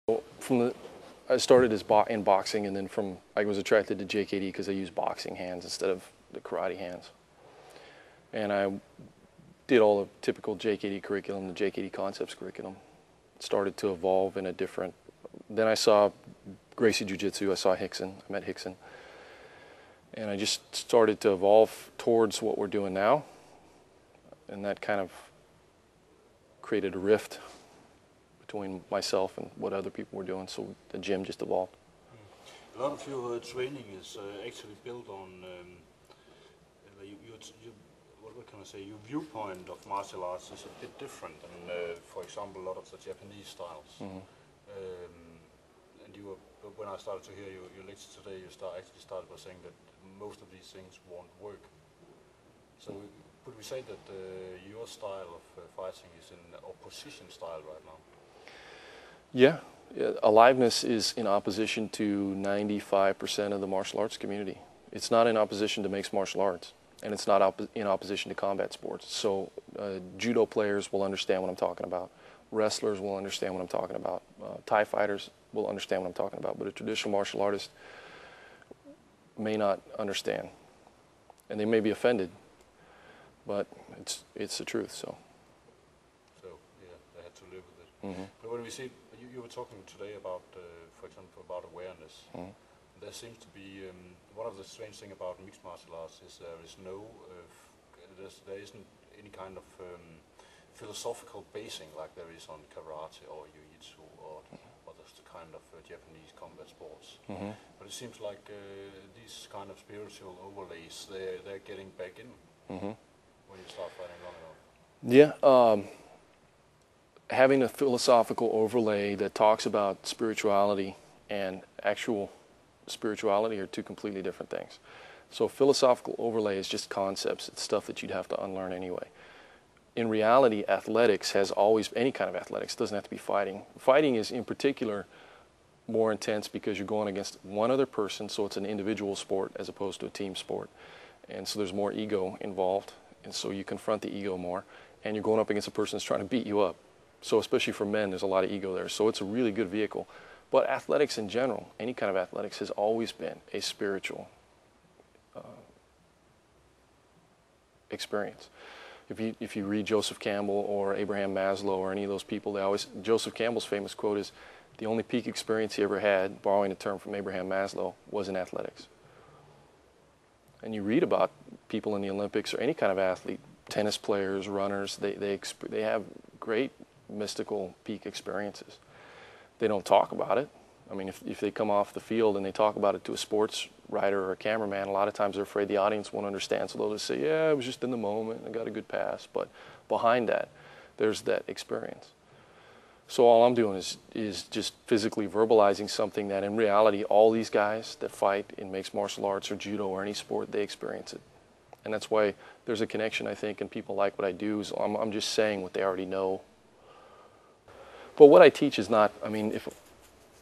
I started in boxing, and then I was attracted to JKD because I use boxing hands instead of the karate hands. And I did all the typical JKD curriculum, the JKD concepts curriculum. Started to evolve in a different. Then I saw Gracie Jiu-Jitsu. I saw Hickson. I met Hickson, and I just started to evolve towards what we're doing now, and that kind of created a rift between myself and what other people were doing, so the gym just evolved. A lot of your training is actually built on what can I say? Your viewpoint of martial arts is a bit different than, for example, a lot of the Japanese styles. Mm-hmm. And when I started to hear your lecture today, you actually started by saying that most of these things won't work. So could we say that your style of fighting is an opposition style right now? Yeah. Aliveness is in opposition to 95% of the martial arts community. It's not in opposition to mixed martial arts, and it's not in opposition to combat sports. So judo players will understand what I'm talking about. Wrestlers will understand what I'm talking about. Thai fighters will understand what I'm talking about. But a traditional martial artist may not understand, and they may be offended, but it's the truth. So yeah, they had to live with it. Mm-hmm. But when we see, you were talking today about, for example, about awareness. Mm-hmm. There seems to be one of the strange thing about mixed martial arts is there isn't any kind of philosophical basing like there is on karate or jiu-jitsu or others, the kind of Japanese combat sports. Mm-hmm. But it seems like these kind of spiritual overlays, they're getting back in when you start fighting long enough. Yeah. Having a philosophical overlay that talks about spirituality and actual spirituality are two completely different things. So philosophical overlay is just concepts. It's stuff that you'd have to unlearn anyway. In reality, athletics has always, any kind of athletics, doesn't have to be fighting. Fighting is in particular more intense because you're going against one other person, so it's an individual sport as opposed to a team sport. And so there's more ego involved, and so you confront the ego more, and you're going up against a person that's trying to beat you up. So especially for men, there's a lot of ego there. So it's a really good vehicle. But athletics in general, any kind of athletics, has always been a spiritual experience. If you read Joseph Campbell or Abraham Maslow or any of those people, Joseph Campbell's famous quote is, the only peak experience he ever had, borrowing a term from Abraham Maslow, was in athletics. And you read about people in the Olympics or any kind of athlete, tennis players, runners, they have great mystical peak experiences. They don't talk about it. I mean, if they come off the field and they talk about it to a sports writer or a cameraman, a lot of times they're afraid the audience won't understand, so they'll just say, yeah, I was just in the moment, I got a good pass. But behind that, there's that experience. So all I'm doing is just physically verbalizing something that in reality, all these guys that fight in mixed martial arts or judo or any sport, they experience it. And that's why there's a connection, I think, and people like what I do. Is I'm just saying what they already know. But what I teach is not, I mean, if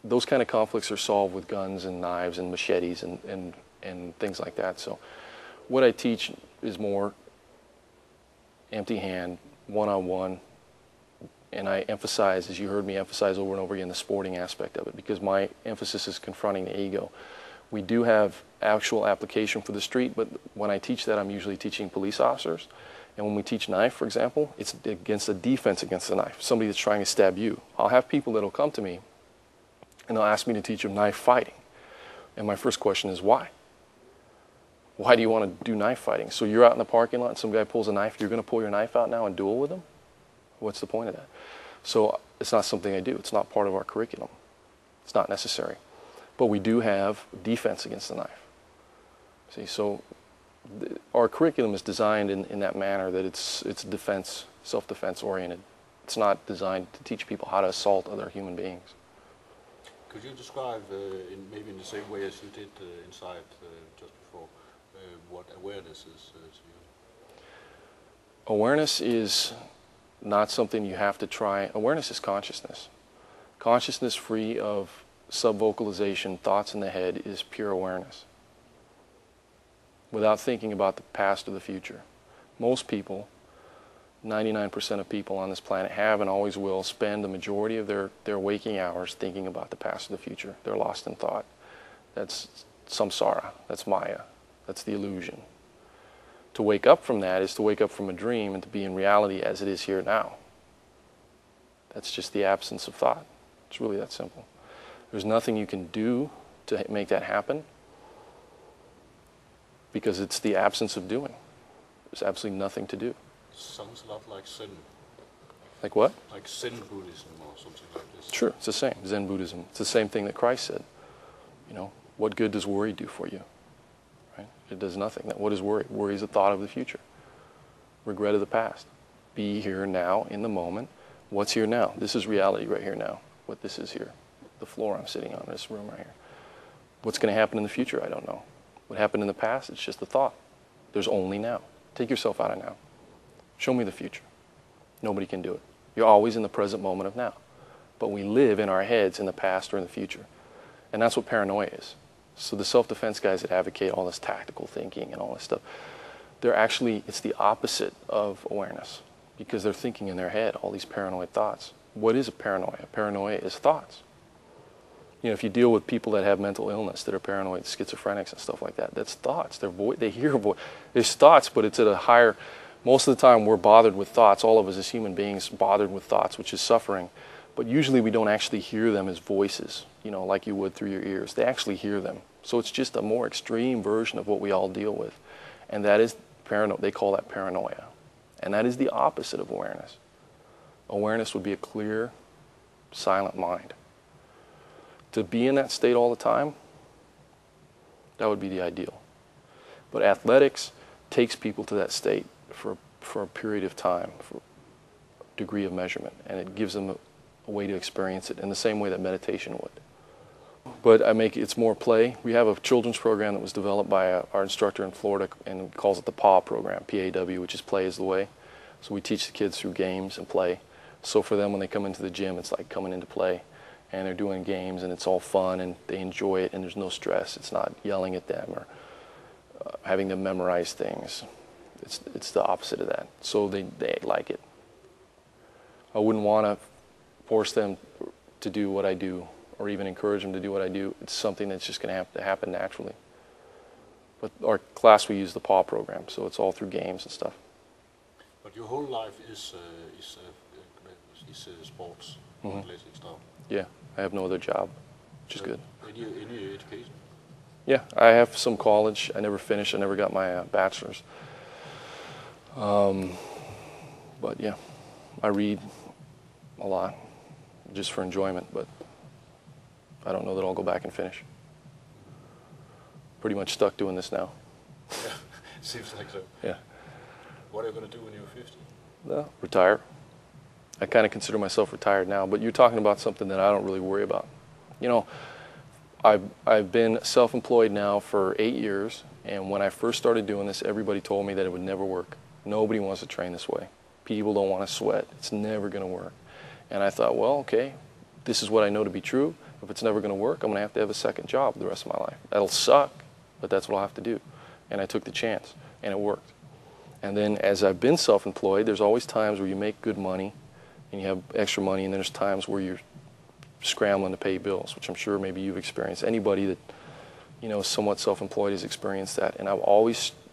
those kind of conflicts are solved with guns and knives and machetes and things like that. So what I teach is more empty hand, one-on-one, and I emphasize, as you heard me emphasize over and over again, the sporting aspect of it, because my emphasis is confronting the ego. We do have actual application for the street, but when I teach that, I'm usually teaching police officers. And when we teach knife, for example, it's against a defense against the knife, somebody that's trying to stab you. I'll have people that'll come to me and they'll ask me to teach them knife fighting. And my first question is, why? Why do you want to do knife fighting? So you're out in the parking lot and some guy pulls a knife, you're going to pull your knife out now and duel with him? What's the point of that? So it's not something I do. It's not part of our curriculum. It's not necessary. But we do have defense against the knife. See, so our curriculum is designed in that manner that it's defense, self-defense oriented. It's not designed to teach people how to assault other human beings. Could you describe, maybe in the same way as you did inside just before, what awareness is to you? Awareness is not something you have to try. Awareness is consciousness. Consciousness free of sub-vocalization, thoughts in the head, is pure awareness, without thinking about the past or the future. Most people 99% of people on this planet have and always will spend the majority of their waking hours thinking about the past or the future. They're lost in thought. That's samsara. That's Maya. That's the illusion. To wake up from that is to wake up from a dream and to be in reality as it is here now. That's just the absence of thought. It's really that simple. There's nothing you can do to make that happen because it's the absence of doing. There's absolutely nothing to do. Sounds a lot like Zen. Like what? Like Zen Buddhism or something like this. Sure, it's the same. Zen Buddhism. It's the same thing that Christ said. You know, what good does worry do for you? Right? It does nothing. What is worry? Worry is a thought of the future. Regret of the past. Be here now in the moment. What's here now? This is reality right here now. What this is here. The floor I'm sitting on, this room right here. What's going to happen in the future? I don't know. What happened in the past? It's just a thought. There's only now. Take yourself out of now. Show me the future. Nobody can do it. You're always in the present moment of now. But we live in our heads in the past or in the future. And that's what paranoia is. So the self-defense guys that advocate all this tactical thinking and all this stuff, they're actually, it's the opposite of awareness. Because they're thinking in their head all these paranoid thoughts. What is a paranoia? Paranoia is thoughts. You know, if you deal with people that have mental illness, that are paranoid, schizophrenics and stuff like that, that's thoughts. They hear there's thoughts, but it's at a higher. Most of the time, we're bothered with thoughts. All of us as human beings bothered with thoughts, which is suffering. But usually, we don't actually hear them as voices, you know, like you would through your ears. They actually hear them. So it's just a more extreme version of what we all deal with, and that is paranoia. They call that paranoia, and that is the opposite of awareness. Awareness would be a clear, silent mind. To be in that state all the time, that would be the ideal. But athletics takes people to that state for a period of time, for a degree of measurement, and it gives them a way to experience it in the same way that meditation would. But it's more play. We have a children's program that was developed by our instructor in Florida, and he calls it the PAW program, P-A-W, which is Play is the Way. So we teach the kids through games and play. So for them, when they come into the gym, it's like coming into play. And they're doing games, and it's all fun, and they enjoy it, and there's no stress. It's not yelling at them or having them memorize things. It's the opposite of that. So they like it. I wouldn't want to force them to do what I do or even encourage them to do what I do. It's something that's just going to have to happen naturally. But our class, we use the PAW program, so it's all through games and stuff. But your whole life is sports, athletics now. Yeah, I have no other job, which is good. Any education? Yeah, I have some college. I never finished. I never got my bachelor's. But yeah, I read a lot just for enjoyment, but I don't know that I'll go back and finish. Pretty much stuck doing this now. Yeah, seems like so. Yeah. What are you going to do when you're 50? No, retire. I kind of consider myself retired now, but you're talking about something that I don't really worry about. You know, I've been self-employed now for 8 years, and when I first started doing this, everybody told me that it would never work. Nobody wants to train this way. People don't want to sweat. It's never going to work. And I thought, well, okay, this is what I know to be true. If it's never going to work, I'm going to have a second job the rest of my life. That'll suck, but that's what I'll have to do. And I took the chance, and it worked. And then as I've been self-employed, there's always times where you make good money, and you have extra money, and there's times where you're scrambling to pay bills, which I'm sure maybe you've experienced. Anybody that, you know, is somewhat self-employed has experienced that. And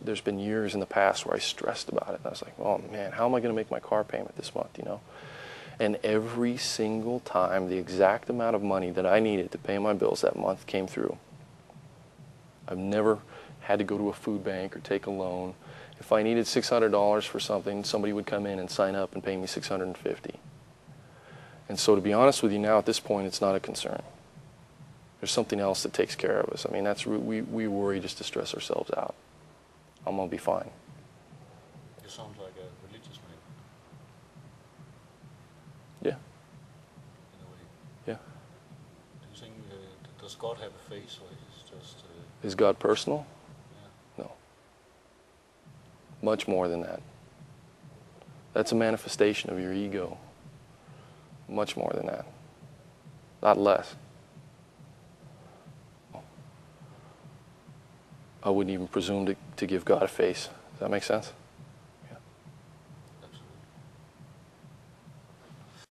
there's been years in the past where I stressed about it. And I was like, oh man, how am I going to make my car payment this month, you know? And every single time, the exact amount of money that I needed to pay my bills that month came through. I've never had to go to a food bank or take a loan. If I needed $600 for something, somebody would come in and sign up and pay me $650. And so to be honest with you now, at this point, it's not a concern. There's something else that takes care of us. I mean, we worry just to stress ourselves out. I'm going to be fine. You sound like a religious man. Yeah. In a way. Yeah. Do you think, does God have a face, or is it just... Is God personal? Yeah. No. Much more than that. That's a manifestation of your ego. Much more than that. Not less. I wouldn't even presume to give God a face. Does that make sense?